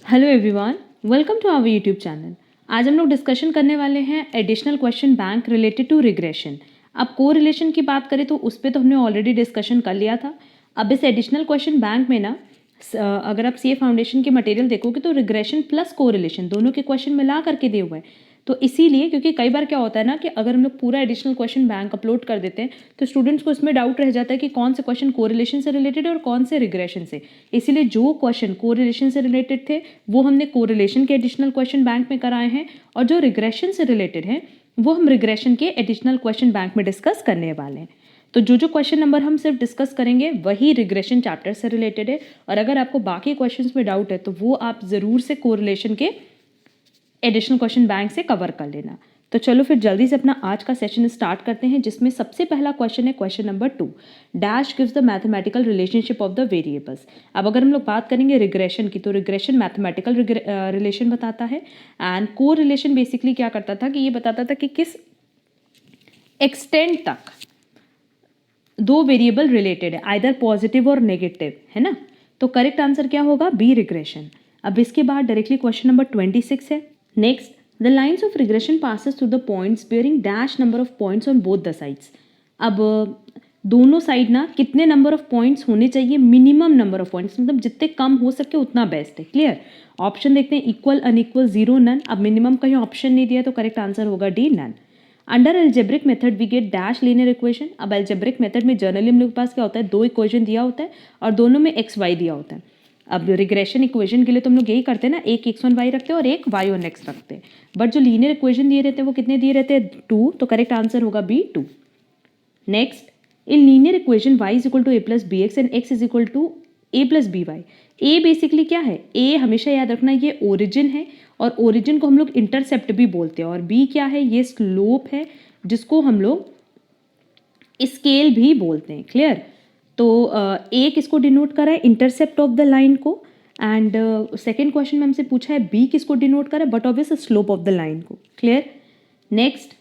Hello everyone, welcome to our YouTube channel. आज हम लोग डिस्कशन करने वाले हैं additional question bank related to regression. अब को रिलेशन की बात करें तो उस पर तो हमने ऑलरेडी डिस्कशन कर लिया था। अब इस एडिशनल क्वेश्चन बैंक में ना अगर आप सीए फाउंडेशन के मटेरियल देखोगे तो रिग्रेशन प्लस को रिलेशन दोनों के क्वेश्चन मिला करके दिए हुए हैं। तो इसीलिए क्योंकि कई बार क्या होता है ना कि अगर हम लोग पूरा एडिशनल क्वेश्चन बैंक अपलोड कर देते हैं तो स्टूडेंट्स को इसमें डाउट रह जाता है कि कौन से क्वेश्चन कोरिलेशन से रिलेटेड है और कौन से रिग्रेशन से। इसीलिए जो क्वेश्चन कोरिलेशन से रिलेटेड थे वो हमने कोरिलेशन के एडिशनल क्वेश्चन बैंक में कराए हैं, और जो रिग्रेशन से रिलेटेड हैं वो हम रिग्रेशन के एडिशनल क्वेश्चन बैंक में डिस्कस करने वाले हैं। तो जो क्वेश्चन नंबर हम सिर्फ डिस्कस करेंगे वही रिग्रेशन चैप्टर से रिलेटेड है, और अगर आपको बाकी क्वेश्चंस में डाउट है तो वो आप ज़रूर से कोरिलेशन के एडिशनल क्वेश्चन बैंक से कवर कर लेना। तो चलो फिर जल्दी से अपना आज का सेशन स्टार्ट करते हैं, जिसमें सबसे पहला क्वेश्चन है question number 2, dash gives the mathematical relationship of the variables. अब अगर हम लोग बात करेंगे रिग्रेशन की तो रिग्रेशन मैथमेटिकल रिलेशन बताता है, एंड को रिलेशन बेसिकली क्या करता था कि ये बताता था कि किस एक्सटेंट तक दो वेरिएबल रिलेटेड है, आइदर पॉजिटिव और नेगेटिव, है ना। तो करेक्ट आंसर क्या होगा? B, regression. अब इसके बाद डायरेक्टली क्वेश्चन नंबर 26 है। Next, the lines of regression passes through the points bearing dash number of points on both the sides. अब दोनों साइड ना कितने नंबर ऑफ पॉइंट्स होने चाहिए? मिनिमम नंबर ऑफ पॉइंट्स, मतलब जितने कम हो सके उतना बेस्ट है। क्लियर? ऑप्शन देखते हैं, इक्वल, अनइक्वल, जीरो, नन। अब मिनिमम कहीं ऑप्शन नहीं दिया तो करेक्ट आंसर होगा d, none. Under algebraic method we get dash linear equation. अब एल्जेब्रिक मेथड में जनरली हम लोग के पास क्या होता है, दो इक्वेशन दिया होता है और दोनों में एक्स वाई दिया होता है। अब रिग्रेशन इक्वेशन के लिए तो हम लोग यही करते हैं ना, एक एक्स वन वाई रखते हैं और एक वाई वन एक्स रखते हैं। बट जो लीनियर इक्वेशन दिए रहते हैं वो कितने दिए रहते हैं? 2। तो करेक्ट आंसर होगा b, 2। Next, in linear equation y is equal to a plus b x and x is equal to a plus b y. A basically क्या है? ए हमेशा याद रखना ये ओरिजिन है, और ओरिजिन को हम लोग इंटरसेप्ट भी बोलते हैं, और बी क्या है? ये स्लोप है जिसको हम लोग स्केल भी बोलते हैं। क्लियर? तो ए किसको डिनोट करा है? इंटरसेप्ट ऑफ द लाइन को। एंड सेकेंड क्वेश्चन में हमसे पूछा है बी किसको डिनोट करा है? But obvious slope of the line को। Clear? Next,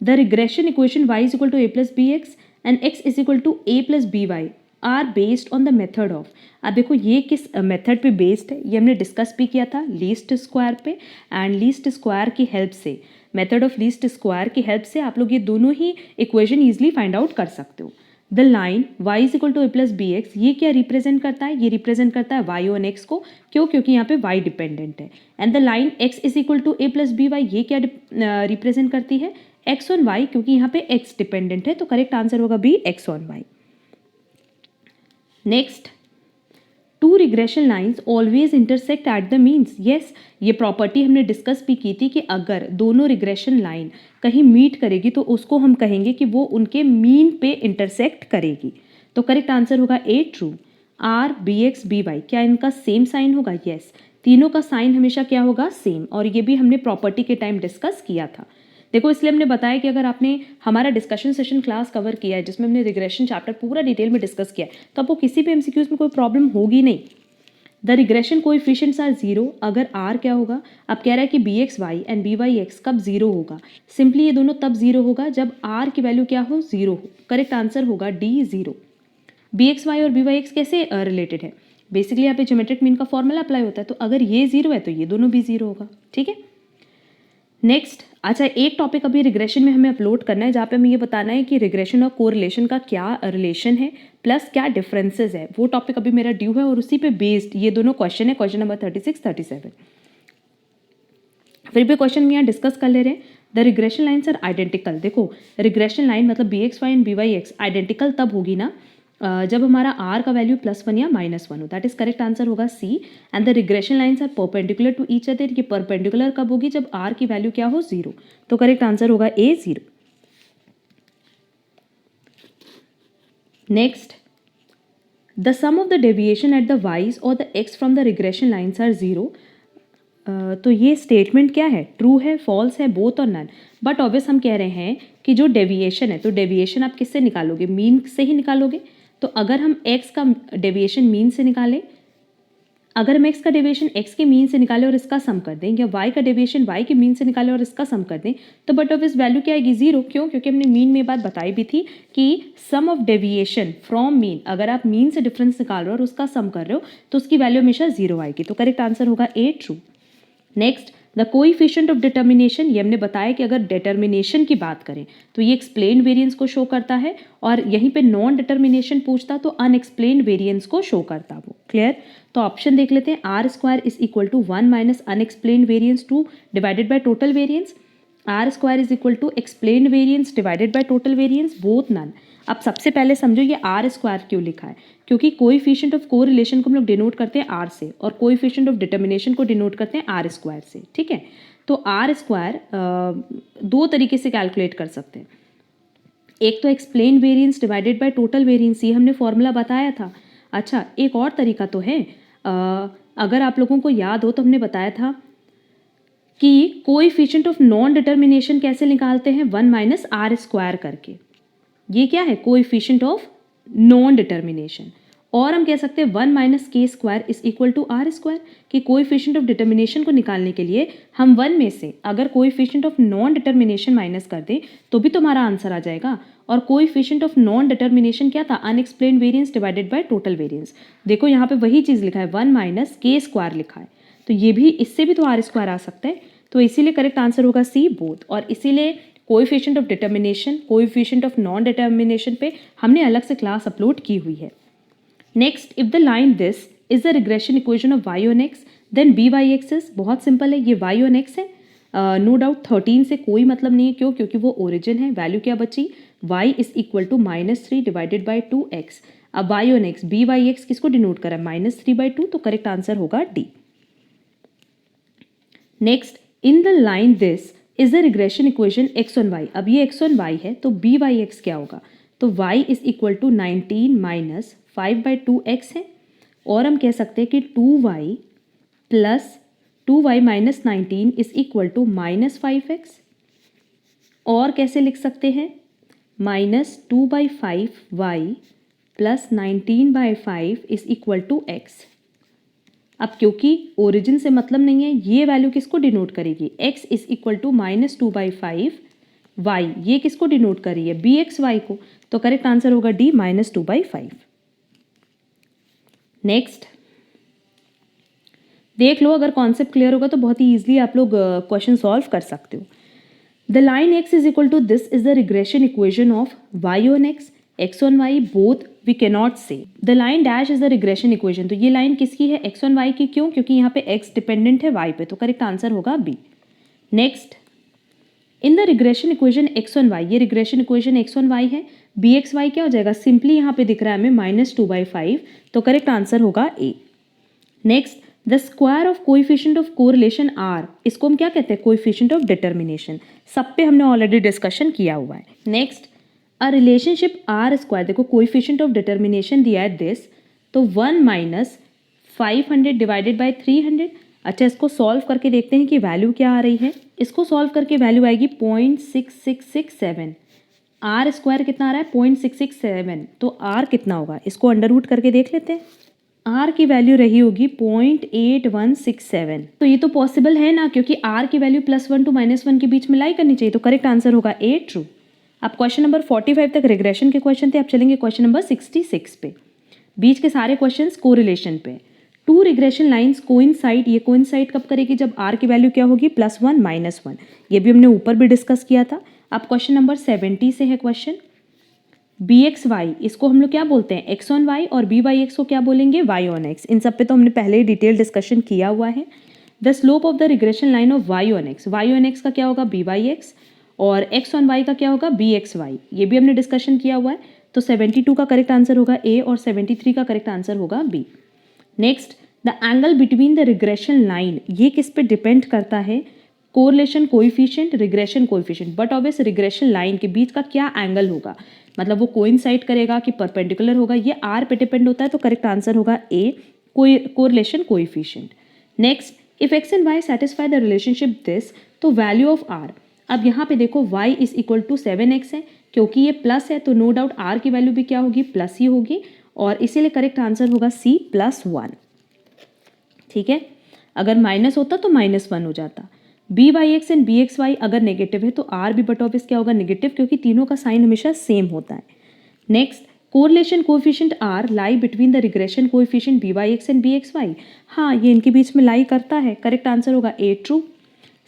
the regression equation y is equal to a plus b x and x is equal to a plus b y are based on the method of. अब देखो ये किस method पे based है, ये हमने discuss भी किया था, लीस्ट स्क्वायर पे। एंड लीस्ट स्क्वायर की हेल्प से, मेथड ऑफ लीस्ट स्क्वायर की हेल्प से आप लोग ये दोनों ही इक्वेशन ईजिली फाइंड आउट कर सकते हो। The line y is equal to a plus b x, ये क्या रिप्रेजेंट करता है? ये रिप्रेजेंट करता है y ऑन x को। क्यों? क्योंकि यहाँ पे y डिपेंडेंट है। And the line x is equal to a plus b y, ये क्या रिप्रेजेंट करती है? x ऑन y, क्योंकि यहाँ पे x डिपेंडेंट है। तो करेक्ट आंसर होगा b, x on y। Next, two regression lines always intersect at the means. Yes, ये प्रॉपर्टी हमने डिस्कस भी की थी कि अगर दोनों रिग्रेशन लाइन कहीं मीट करेगी तो उसको हम कहेंगे कि वो उनके मीन पे इंटरसेक्ट करेगी। तो करेक्ट आंसर होगा A, true. R, b x, b y, क्या इनका सेम साइन होगा? यस, तीनों का साइन हमेशा क्या होगा? सेम। और ये भी हमने प्रॉपर्टी के टाइम डिस्कस किया था। देखो, इसलिए हमने बताया कि अगर आपने हमारा डिस्कशन सेशन क्लास कवर किया है जिसमें हमने रिग्रेशन चैप्टर पूरा डिटेल में डिस्कस किया है, तो आपको किसी भी एमसीक्यूज में कोई प्रॉब्लम होगी नहीं। The regression coefficients are zero. अगर आर क्या होगा? अब कह रहा है कि b x y and b y x कब जीरो होगा? सिंपली ये दोनों तब जीरो होगा जब आर की वैल्यू क्या हो? जीरो हो। करेक्ट आंसर होगा d, zero. B x y और बी वाई एक्स कैसे रिलेटेड है? बेसिकली यहाँ पे ज्योमेट्रिक मीन का फॉर्मूला अप्लाई होता है, तो अगर ये जीरो है तो ये दोनों भी जीरो होगा। ठीक है। नेक्स्ट, अच्छा, एक टॉपिक अभी रिग्रेशन में हमें अपलोड करना है जहाँ पे हमें ये बताना है कि रिग्रेशन और कोरिलेशन का क्या रिलेशन है प्लस क्या डिफरेंसेस है। वो टॉपिक अभी मेरा ड्यू है और उसी पे बेस्ड ये दोनों क्वेश्चन है, क्वेश्चन नंबर 36, 37। फिर भी क्वेश्चन में यहाँ डिस्कस कर ले रहे हैं। The regression lines are identical. देखो, रिग्रेशन लाइन मतलब b x y and b y x identical तब होगी ना जब हमारा r का वैल्यू +1 या -1 हो। दैट इज करेक्ट आंसर होगा C. And the regression lines are perpendicular to each other. ये परपेंडिकुलर कब होगी? जब r की वैल्यू क्या हो? 0। तो करेक्ट आंसर होगा A, 0। Next, the sum of the deviation at the y's और the x from the regression lines are 0। तो ये स्टेटमेंट क्या है? ट्रू है, फॉल्स है, बोथ और नन। बट ऑब्वियस हम कह रहे हैं कि जो डेविएशन है, तो डेविएशन आप किससे निकालोगे? मीन से ही निकालोगे। तो अगर हम x का डेविएशन मीन से निकालें, अगर हम x का डेविएशन x के मीन से निकालें और इसका सम कर दें, या y का डेविएशन y के मीन से निकालें और इसका सम कर दें, तो बट ऑफ इस वैल्यू क्या आएगी? 0। क्यों? क्योंकि हमने मीन में बात बताई भी थी कि सम ऑफ डेविएशन फ्रॉम मीन, अगर आप मीन से डिफरेंस निकाल रहे हो और उसका सम कर रहे हो तो उसकी वैल्यू हमेशा 0 आएगी। तो करेक्ट आंसर होगा A, true. Next, the coefficient of determination, ये हमने बताया कि अगर डिटर्मिनेशन की बात करें तो ये एक्सप्लेन वेरिएंस को शो करता है, और यहीं पे नॉन डिटर्मिनेशन पूछता तो अनएक्सप्लेन वेरिएंस को शो करता वो। क्लियर? तो ऑप्शन देख लेते हैं, R square is equal to 1 minus unexplained variance 2 divided by total variance. R square is equal to explained variance divided by total variance, both none. अब सबसे पहले समझो ये आर स्क्वायर क्यों लिखा है, क्योंकि कोएफिशिएंट ऑफ कोरिलेशन को हम लोग डिनोट करते हैं आर से, और कोएफिशिएंट ऑफ डिटर्मिनेशन को डिनोट करते हैं आर स्क्वायर से। ठीक है, तो आर स्क्वायर दो तरीके से कैलकुलेट कर सकते हैं। एक तो explain variance divided by total variance, ये हमने फॉर्मूला बताया था। अच्छा, एक और तरीका तो है, अगर आप लोगों को याद हो तो हमने बताया था कि कोएफिशिएंट ऑफ नॉन डिटर्मिनेशन कैसे निकालते हैं, 1 माइनस आर स्क्वायर करके। ये क्या है? Coefficient of non determination. और हम कह सकते हैं 1 minus k square is equal to R square, कि कोएफिशिएंट ऑफ डिटर्मिनेशन को निकालने के लिए हम 1 में से अगर coefficient of non determination minus कर दें तो भी तुम्हारा आंसर आ जाएगा। और कोएफिशिएंट ऑफ नॉन डिटर्मिनेशन क्या था? Unexplained variance divided by total variance. देखो यहाँ पे वही चीज़ लिखा है, 1 माइनस के स्क्वायर लिखा है, तो ये भी, इससे भी तो आर स्क्वायर आ सकता है। तो इसीलिए करेक्ट आंसर होगा सी, बोथ। और इसीलिए coefficient of determination, coefficient of non determination पे हमने अलग से क्लास अपलोड की हुई है। Next, if the line this is the regression equation of y on x, then b y x is, बहुत सिंपल है, ये y ऑन x है। नो डाउट 13 से कोई मतलब नहीं है, क्यों? क्योंकि वो ओरिजिन है। वैल्यू क्या बची? y is equal to -3 divided by 2x। अब y on x, b y x किसको डिनोट करा? -3/2, तो करेक्ट आंसर होगा D. Next, in the line this is the regression equation x on y। अब ये x ऑन y है तो B y x क्या होगा? तो y is equal to 19 minus 5/2x है, और हम कह सकते हैं कि 2y plus 2y minus 19 is equal to -5x। और कैसे लिख सकते हैं? -2/5y plus 19/5 is equal to x। अब क्योंकि ओरिजिन से मतलब नहीं है, ये वैल्यू किसको डिनोट करेगी? x is equal to -2/5y, ये किसको डिनोट कर रही है? bxy को। तो करेक्ट आंसर होगा डी, -2/5। नेक्स्ट, देख लो, अगर कॉन्सेप्ट क्लियर होगा तो बहुत ही ईजिली आप लोग क्वेश्चन सॉल्व कर सकते हो। The line x is equal to this is the regression equation of y on x on y, both we cannot say. The line dash is the regression equation, तो ये line किसकी है? x on y की। क्यों? क्योंकि यहाँ पे x dependent है y पे, तो करेक्ट आंसर होगा B. Next, in the regression equation x on y, ये regression equation x on y है, bxy क्या हो जाएगा? सिंपली यहाँ पे दिख रहा है हमें -2/5, तो करेक्ट आंसर होगा A. Next, the square of coefficient of correlation r, इसको हम क्या कहते हैं? Coefficient of determination. सब पे हमने ऑलरेडी डिस्कशन किया हुआ है। Next, a relationship r square, देखो कोएफिशिएंट ऑफ डिटर्मिनेशन दिया है दिस, तो 1 माइनस 500 डिवाइडेड बाई 300। अच्छा, इसको सॉल्व करके देखते हैं कि वैल्यू क्या आ रही है। इसको सॉल्व करके वैल्यू आएगी 0.6667। आर स्क्वायर कितना आ रहा है? 0.667, तो आर कितना होगा? इसको अंडर रूट करके देख लेते हैं। आर की वैल्यू रही होगी 0.8167। तो ये तो पॉसिबल है ना, क्योंकि आर की वैल्यू +1 to -1 के बीच में लाई करनी चाहिए, तो करेक्ट आंसर होगा ए, ट्रू। अब क्वेश्चन नंबर 45 तक रिग्रेशन के क्वेश्चन थे, अब चलेंगे क्वेश्चन नंबर 66 पे। बीच के सारे क्वेश्चंस कोरिलेशन पे। टू रिग्रेशन लाइंस कोइंसाइड, ये कोइंसाइड कब करेगी? जब आर की वैल्यू क्या होगी? +1 -1। ये भी हमने ऊपर भी डिस्कस किया था। अब क्वेश्चन नंबर 70 से है क्वेश्चन। bxy, इसको हम लोग क्या बोलते हैं? x ऑन y, और byx को क्या बोलेंगे? y on x। इन सब पे तो हमने पहले ही डिटेल डिस्कशन किया हुआ है। The slope of the regression line of y on x, y on x का क्या होगा? byx, और x ऑन y का क्या होगा? bxy। ये भी हमने डिस्कशन किया हुआ है। तो 72 का करेक्ट आंसर होगा ए, और 73 का करेक्ट आंसर होगा B. Next, the angle between the regression line, ये किस पे डिपेंड करता है? Correlation coefficient, regression coefficient. But obvious regression line के बीच का क्या एंगल होगा, मतलब वो कोइंसाइड करेगा कि परपेंडिकुलर होगा, ये आर पे डिपेंड होता है, तो करेक्ट आंसर होगा A, correlation coefficient. Next, if x and y satisfy the relationship this, तो वैल्यू ऑफ आर। अब यहाँ पे देखो y is equal to 7x है, क्योंकि ये प्लस है तो नो डाउट r की वैल्यू भी क्या होगी? प्लस ही होगी, और इसीलिए करेक्ट आंसर होगा सी, +1। ठीक है, अगर माइनस होता तो -1 हो जाता। B y x and b x y अगर नेगेटिव है तो आर भी बट ऑब्वियस क्या होगा, नेगेटिव, क्योंकि तीनों का साइन हमेशा सेम होता है। Next, correlation coefficient r lie between the regression coefficient b y x and b x y. हाँ, ये इनके बीच में लाई करता है। करेक्ट आंसर होगा A, true.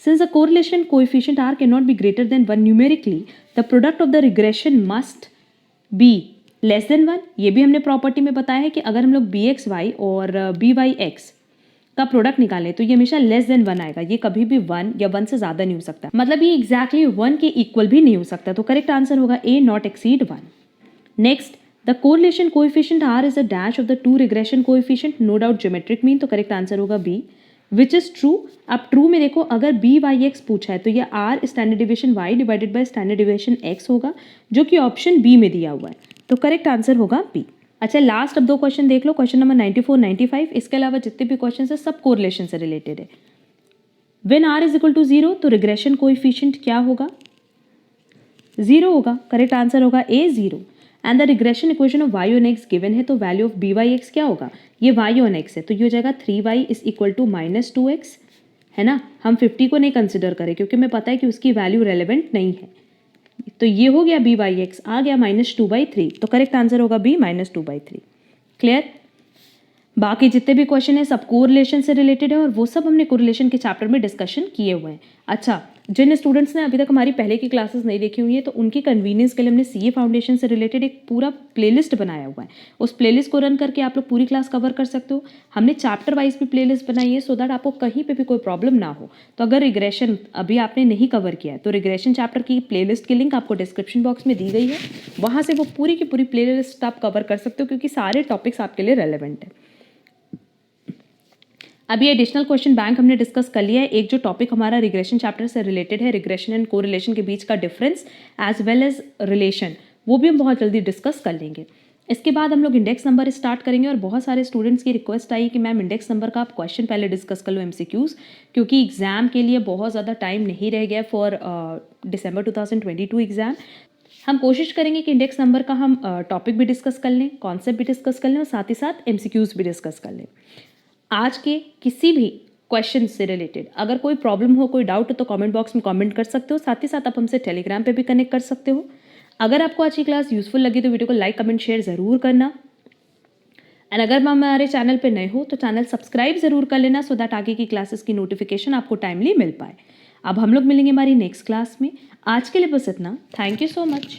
Since the correlation coefficient r cannot be greater than 1 numerically, the product of the regression must be less than 1। ये भी हमने प्रॉपर्टी में बताया है कि अगर हम लोग बी एक्स वाई और बी वाई एक्स का प्रोडक्ट निकालें तो ये हमेशा लेस देन 1 आएगा। ये कभी भी 1 या 1 से ज़्यादा नहीं हो सकता, मतलब ये एग्जैक्टली 1 के इक्वल भी नहीं हो सकता। तो करेक्ट आंसर होगा A, not exceed 1। Next, the correlation coefficient r is the dash of the two regression coefficient, no doubt geometric mean. तो करेक्ट आंसर होगा बी, विच इज ट्रू। अब ट्रू में देखो, अगर बी वाई एक्स पूछा है तो ये r standard deviation y divided by standard deviation x होगा, जो कि ऑप्शन बी में दिया हुआ है। तो करेक्ट आंसर होगा बी। अच्छा, लास्ट अब 2 क्वेश्चन देख लो, क्वेश्चन नंबर 94, 95। इसके अलावा जितने भी क्वेश्चन है सब कोरिलेशन से रिलेटेड है। When r is equal to 0 तो रिग्रेशन कोएफिशिएंट क्या होगा, 0 होगा। करेक्ट आंसर होगा A, 0। And the regression equation of y on x given है, तो value of b y x क्या होगा, ये वाई ऑन एक्स है तो ये हो जाएगा 3y is equal to -2x, है ना। हम 50 को नहीं कंसिडर करें क्योंकि हमें पता है कि उसकी वैल्यू रेलेवेंट नहीं है। तो ये हो गया बी वाई एक्स, आ गया -2/3। तो करेक्ट आंसर होगा बी, -2/3। क्लियर। बाकी जितने भी क्वेश्चन है सब कोरिलेशन से रिलेटेड है और वो सब हमने कोरिलेशन के चैप्टर में डिस्कशन किए हुए हैं। अच्छा, जिन स्टूडेंट्स ने अभी तक हमारी पहले की क्लासेस नहीं देखी हुई है तो उनकी कन्वीनियंस के लिए हमने सीए फाउंडेशन से रिलेटेड एक पूरा प्लेलिस्ट बनाया हुआ है। उस प्लेलिस्ट को रन करके आप लोग पूरी क्लास कवर कर सकते हो। हमने चैप्टर वाइज भी प्लेलिस्ट बनाई है सो दैट आपको कहीं पे भी कोई प्रॉब्लम ना हो। तो अगर रिग्रेशन अभी आपने नहीं कवर किया है तो रिग्रेशन चैप्टर की प्लेलिस्ट की लिंक आपको डिस्क्रिप्शन बॉक्स में दी गई है, वहाँ से वो पूरी की पूरी प्लेलिस्ट आप कवर कर सकते हो क्योंकि सारे टॉपिक्स आपके लिए रेलिवेंट है। अभी एडिशनल क्वेश्चन बैंक हमने डिस्कस कर लिया है। एक जो टॉपिक हमारा रिग्रेशन चैप्टर से रिलेटेड है, रिग्रेशन एंड कोरिलेशन के बीच का difference as well as relation, वो भी हम बहुत जल्दी डिस्कस कर लेंगे। इसके बाद हम लोग इंडेक्स नंबर स्टार्ट करेंगे और बहुत सारे स्टूडेंट्स की रिक्वेस्ट आई कि मैम इंडेक्स नंबर का आप क्वेश्चन पहले डिस्कस कर लो एमसीक्यूज, क्योंकि एग्जाम के लिए बहुत ज़्यादा टाइम नहीं रह गया फॉर दिसंबर 2022 एग्जाम। हम कोशिश करेंगे कि इंडेक्स नंबर का हम टॉपिक भी डिस्कस कर लें, कॉन्सेप्ट भी डिस्कस कर लें और साथ ही साथ एमसीक्यूज भी डिस्कस कर लें। आज के किसी भी क्वेश्चन से रिलेटेड अगर कोई प्रॉब्लम हो, कोई डाउट हो तो कमेंट बॉक्स में कमेंट कर सकते हो। साथ ही साथ आप हमसे टेलीग्राम पे भी कनेक्ट कर सकते हो। अगर आपको आज की क्लास यूजफुल लगी तो वीडियो को लाइक, कमेंट, शेयर ज़रूर करना। एंड अगर मैं हमारे चैनल पे नए हो तो चैनल सब्सक्राइब ज़रूर कर लेना सो दैट आगे की क्लासेस की नोटिफिकेशन आपको टाइमली मिल पाए। अब हम लोग मिलेंगे हमारी नेक्स्ट क्लास में। आज के लिए बस इतना। Thank you so much.